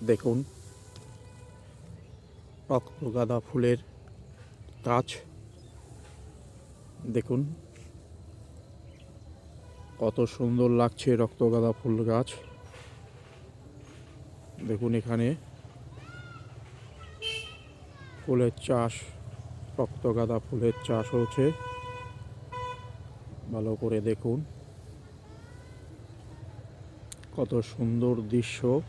দেখুন রক্তগাঁদা ফুলের গাছ। দেখুন কত সুন্দর লাগছে রক্তগাঁদা ফুল গাছ। দেখুন এখানে ফুলের চাষ, রক্তগাঁদা ফুলের চাষ হচ্ছে। ভালো করে দেখুন কত সুন্দর দৃশ্য।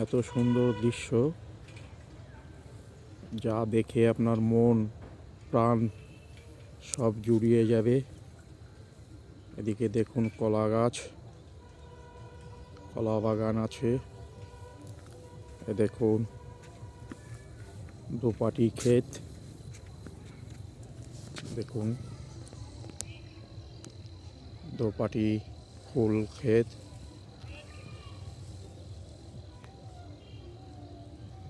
এত সুন্দর দৃশ্য যা দেখে আপনার মন প্রাণ সব জুড়িয়ে যাবে। এদিকে দেখুন কলা গাছ, কলা বাগান আছে। এ দেখুন দোপাটি ক্ষেত। দেখুন দোপাটি ফুল ক্ষেত।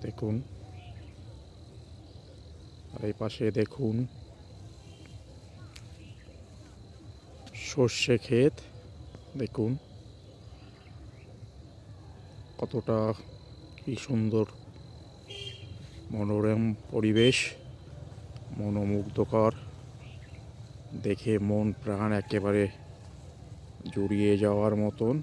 দেখুন আর এই পাশে দেখুন সর্ষে ক্ষেত। দেখুন কতটা কি সুন্দর মনোরম পরিবেশ, মনোমুগ্ধকর। দেখে মন প্রাণ একেবারে জুড়িয়ে যাওয়ার মতন।